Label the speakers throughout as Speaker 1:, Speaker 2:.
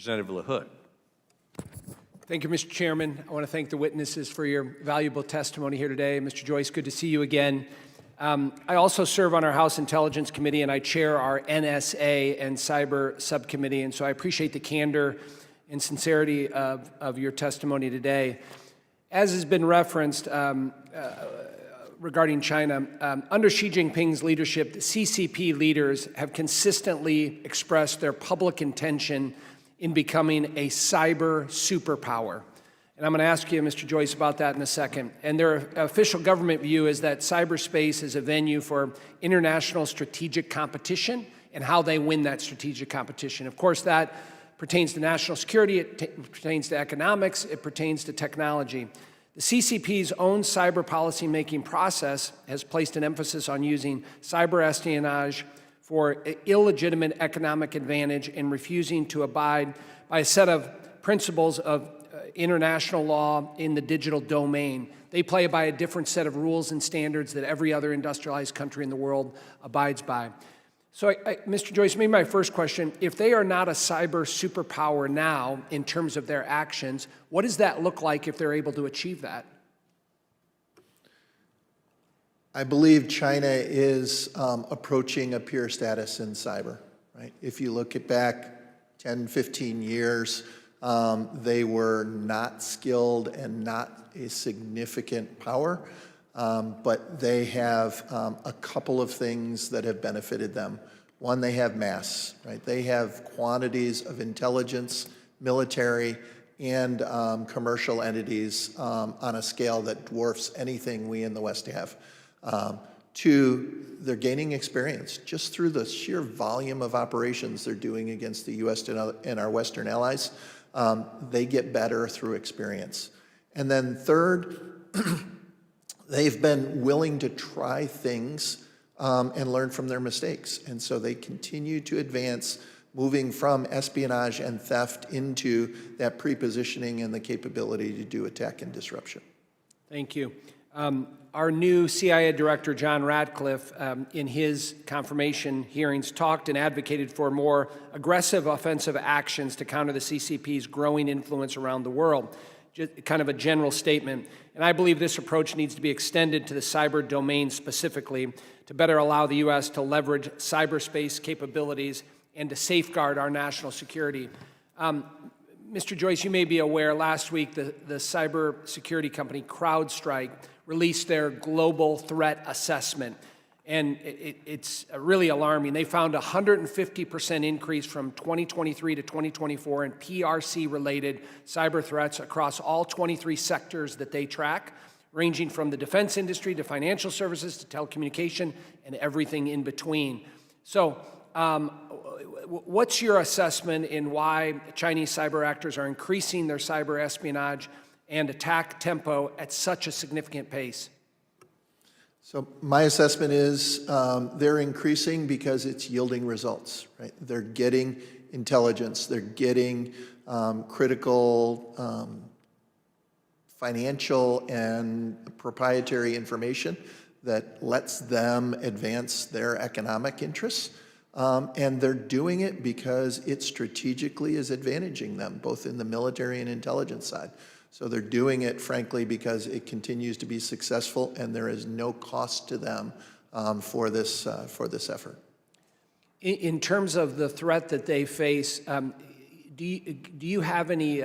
Speaker 1: Representative LaHood.
Speaker 2: Thank you, Mr. Chairman. I want to thank the witnesses for your valuable testimony here today. Mr. Joyce, good to see you again. I also serve on our House Intelligence Committee, and I chair our NSA and Cyber Subcommittee, and so I appreciate the candor and sincerity of your testimony today. As has been referenced regarding China, under Xi Jinping's leadership, the CCP leaders have consistently expressed their public intention in becoming a cyber superpower. And I'm going to ask you, Mr. Joyce, about that in a second. And their official government view is that cyberspace is a venue for international strategic competition and how they win that strategic competition. Of course, that pertains to national security, it pertains to economics, it pertains to technology. The CCP's own cyber policy-making process has placed an emphasis on using cyber espionage for illegitimate economic advantage and refusing to abide by a set of principles of international law in the digital domain. They play by a different set of rules and standards that every other industrialized country in the world abides by. So, Mr. Joyce, maybe my first question, if they are not a cyber superpower now in terms of their actions, what does that look like if they're able to achieve that?
Speaker 3: I believe China is approaching a peer status in cyber, right? If you look at back 10, 15 years, they were not skilled and not a significant power, but they have a couple of things that have benefited them. One, they have mass, right? They have quantities of intelligence, military, and commercial entities on a scale that dwarfs anything we in the West have. Two, they're gaining experience just through the sheer volume of operations they're doing against the U.S. and our Western allies. They get better through experience. And then third, they've been willing to try things and learn from their mistakes. And so they continue to advance, moving from espionage and theft into that pre-positioning and the capability to do attack and disruption.
Speaker 2: Thank you. Our new CIA Director, John Ratcliffe, in his confirmation hearings, talked and advocated for more aggressive offensive actions to counter the CCP's growing influence around the world. Just kind of a general statement. And I believe this approach needs to be extended to the cyber domain specifically to better allow the U.S. to leverage cyberspace capabilities and to safeguard our national security. Mr. Joyce, you may be aware, last week the cybersecurity company CrowdStrike released their global threat assessment, and it's really alarming. They found a 150% increase from 2023 to 2024 in PRC-related cyber threats across all 23 sectors that they track, ranging from the defense industry to financial services to telecommunication and everything in between. So, what's your assessment in why Chinese cyber actors are increasing their cyber espionage and attack tempo at such a significant pace?
Speaker 3: So my assessment is they're increasing because it's yielding results, right? They're getting intelligence, they're getting critical financial and proprietary information that lets them advance their economic interests. And they're doing it because it strategically is advantaging them, both in the military and intelligence side. So they're doing it, frankly, because it continues to be successful and there is no cost to them for this effort.
Speaker 2: In terms of the threat that they face, do you have any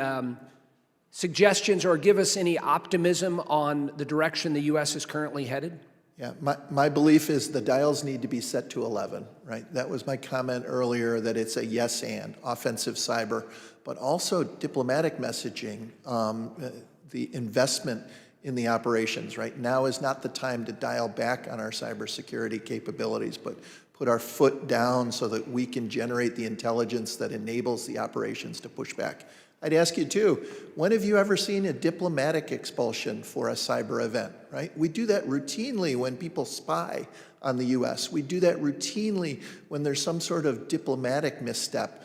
Speaker 2: suggestions or give us any optimism on the direction the U.S. is currently headed?
Speaker 3: Yeah, my belief is the dials need to be set to 11, right? That was my comment earlier, that it's a yes and, offensive cyber, but also diplomatic messaging, the investment in the operations, right? Now is not the time to dial back on our cybersecurity capabilities, but put our foot down so that we can generate the intelligence that enables the operations to push back. I'd ask you too, when have you ever seen a diplomatic expulsion for a cyber event, right? We do that routinely when people spy on the US. We do that routinely when there's some sort of diplomatic misstep.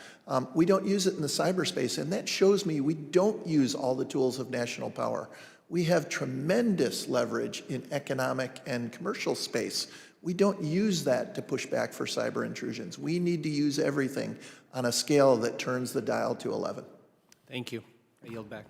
Speaker 3: We don't use it in the cyberspace, and that shows me we don't use all the tools of national power. We have tremendous leverage in economic and commercial space. We don't use that to push back for cyber intrusions. We need to use everything on a scale that turns the dial to 11.
Speaker 2: Thank you. I yield back.